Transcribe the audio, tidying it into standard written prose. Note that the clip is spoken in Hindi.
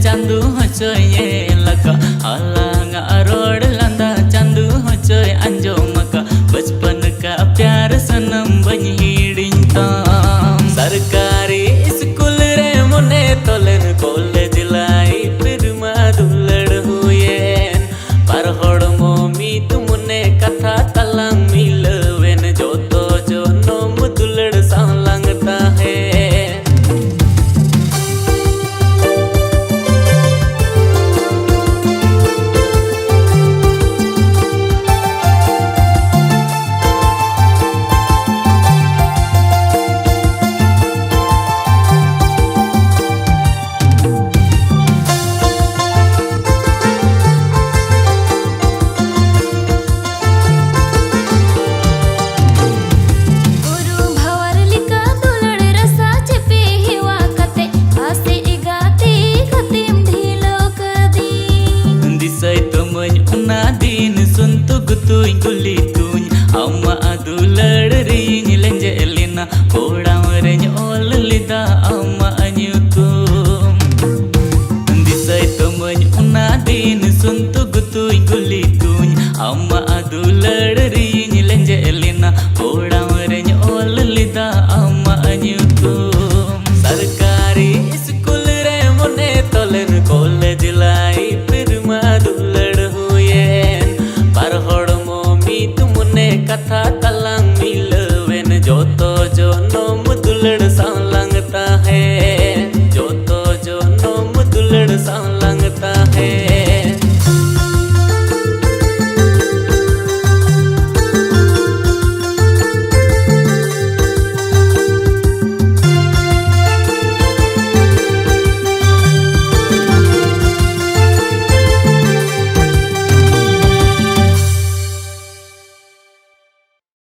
चांदू होचोये लका आलांगा रोड लंदा चांदू होचोय अंजो मका बचपन का प्यार सनम बनी हिड़िन ताम सरकारी स्कूल रे मुने तोलेन कॉलेज लाई फिर मा दुलड़ हुएन पर होड़ मोमी तुमने कथा तलंग मिलवेन जो तो जो नोम दुलड़ सांलंगता है। Tuñ kuli tuñ amma adulad riñ lenje elina koda reñ ol lida amma anyutum disai tomañ una din suntug tuñ kuli tuñ amma adulad riñ lenje elina koda reñ ol lida amma anyutum sarkari school re mone tolen college lai fir ma dulad huyen par hod कथा तलंग मिलवेन जो तो जो नोम दुलड़ सांला